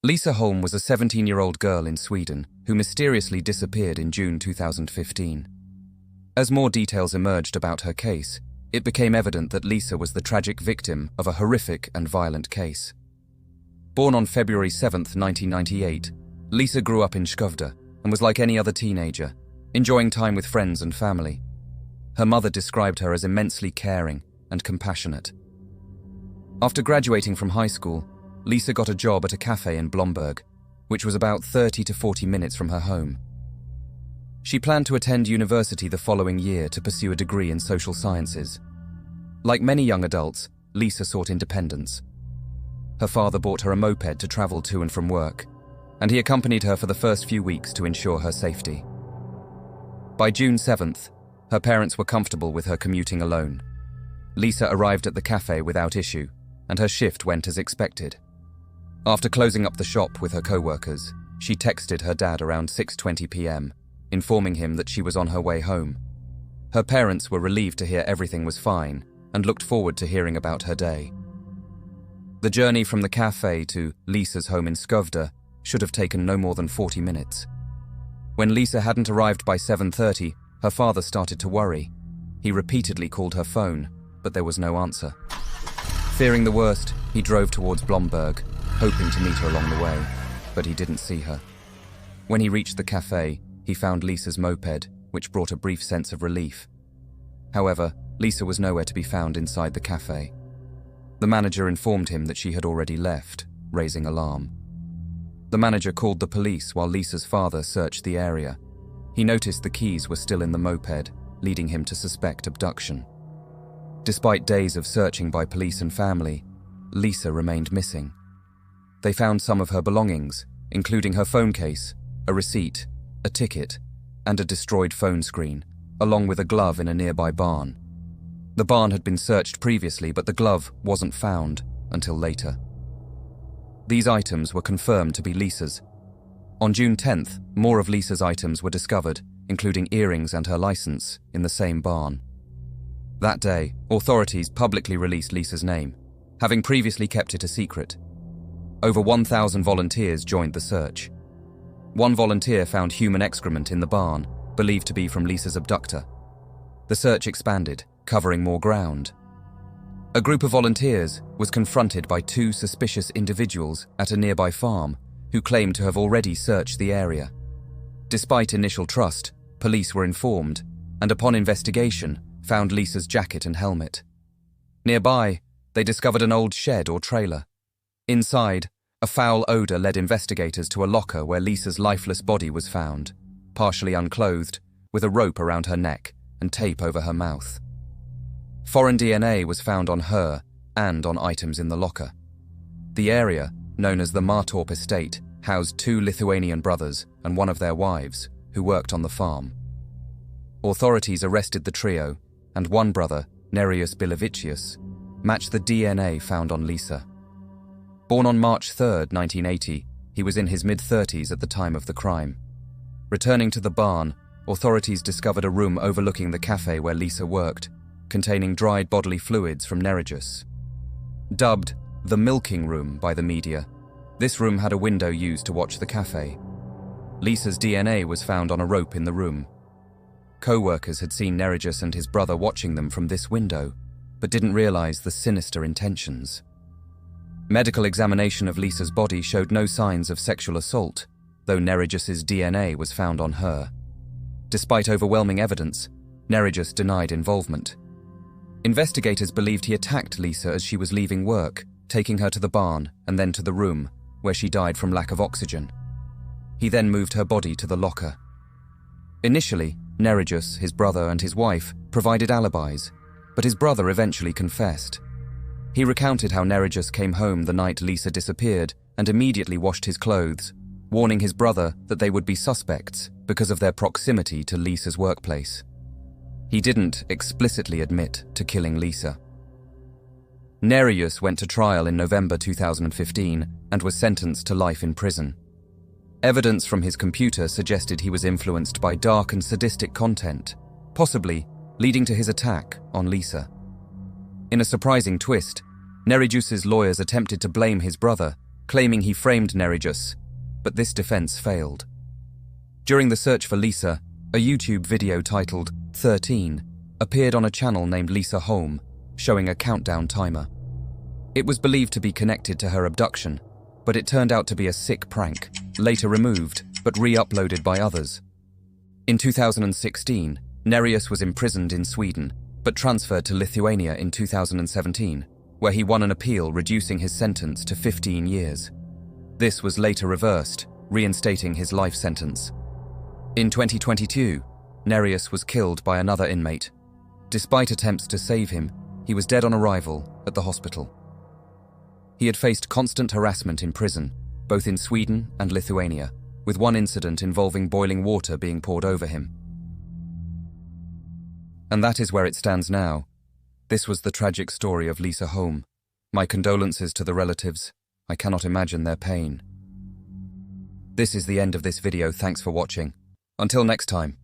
Lisa Holm was a 17-year-old girl in Sweden who mysteriously disappeared in June 2015. As more details emerged about her case, it became evident that Lisa was the tragic victim of a horrific and violent case. Born on February 7, 1998, Lisa grew up in Skövde and was like any other teenager, enjoying time with friends and family. Her mother described her as immensely caring and compassionate. After graduating from high school, Lisa got a job at a cafe in Blomberg, which was about 30 to 40 minutes from her home. She planned to attend university the following year to pursue a degree in social sciences. Like many young adults, Lisa sought independence. Her father bought her a moped to travel to and from work, and he accompanied her for the first few weeks to ensure her safety. By June 7th, her parents were comfortable with her commuting alone. Lisa arrived at the cafe without issue, and her shift went as expected. After closing up the shop with her co-workers, she texted her dad around 6:20 p.m., informing him that she was on her way home. Her parents were relieved to hear everything was fine and looked forward to hearing about her day. The journey from the cafe to Lisa's home in Skövde should have taken no more than 40 minutes. When Lisa hadn't arrived by 7:30, her father started to worry. He repeatedly called her phone, but there was no answer. Fearing the worst, he drove towards Blomberg, hoping to meet her along the way, but he didn't see her. When he reached the cafe, he found Lisa's moped, which brought a brief sense of relief. However, Lisa was nowhere to be found inside the cafe. The manager informed him that she had already left, raising alarm. The manager called the police while Lisa's father searched the area. He noticed the keys were still in the moped, leading him to suspect abduction. Despite days of searching by police and family, Lisa remained missing. They found some of her belongings, including her phone case, a receipt, a ticket, and a destroyed phone screen, along with a glove in a nearby barn. The barn had been searched previously, but the glove wasn't found until later. These items were confirmed to be Lisa's. On June 10th, more of Lisa's items were discovered, including earrings and her license, in the same barn. That day, authorities publicly released Lisa's name, having previously kept it a secret. Over 1,000 volunteers joined the search. One volunteer found human excrement in the barn, believed to be from Lisa's abductor. The search expanded, covering more ground. A group of volunteers was confronted by two suspicious individuals at a nearby farm who claimed to have already searched the area. Despite initial trust, police were informed, and upon investigation, found Lisa's jacket and helmet. Nearby, they discovered an old shed or trailer. Inside, a foul odor led investigators to a locker where Lisa's lifeless body was found, partially unclothed, with a rope around her neck and tape over her mouth. Foreign DNA was found on her and on items in the locker. The area, known as the Martorp estate, housed two Lithuanian brothers and one of their wives, who worked on the farm. Authorities arrested the trio, and one brother, Nerijus Bilevicius, matched the DNA found on Lisa. Born on March 3, 1980, he was in his mid-30s at the time of the crime. Returning to the barn, authorities discovered a room overlooking the cafe where Lisa worked, containing dried bodily fluids from Nerijus. Dubbed the milking room by the media, this room had a window used to watch the cafe. Lisa's DNA was found on a rope in the room. Co-workers had seen Nerijus and his brother watching them from this window, but didn't realize the sinister intentions. Medical examination of Lisa's body showed no signs of sexual assault, though Nerijus's DNA was found on her. Despite overwhelming evidence, Nerijus denied involvement. Investigators believed he attacked Lisa as she was leaving work, taking her to the barn and then to the room, where she died from lack of oxygen. He then moved her body to the locker. Initially, Nerijus, his brother, and his wife provided alibis, but his brother eventually confessed. He recounted how Nerijus came home the night Lisa disappeared and immediately washed his clothes, warning his brother that they would be suspects because of their proximity to Lisa's workplace. He didn't explicitly admit to killing Lisa. Nerijus went to trial in November 2015 and was sentenced to life in prison. Evidence from his computer suggested he was influenced by dark and sadistic content, possibly leading to his attack on Lisa. In a surprising twist, Nerijus's lawyers attempted to blame his brother, claiming he framed Nerijus, but this defense failed. During the search for Lisa, a YouTube video titled 13 appeared on a channel named Lisa Holm, showing a countdown timer. It was believed to be connected to her abduction, but it turned out to be a sick prank, later removed but re-uploaded by others. In 2016, Nerijus was imprisoned in Sweden, but transferred to Lithuania in 2017, where he won an appeal reducing his sentence to 15 years. This was later reversed, reinstating his life sentence. In 2022, Nerijus was killed by another inmate. Despite attempts to save him, he was dead on arrival at the hospital. He had faced constant harassment in prison, both in Sweden and Lithuania, with one incident involving boiling water being poured over him. And that is where it stands now. This was the tragic story of Lisa Holm. My condolences to the relatives. I cannot imagine their pain. This is the end of this video. Thanks for watching. Until next time.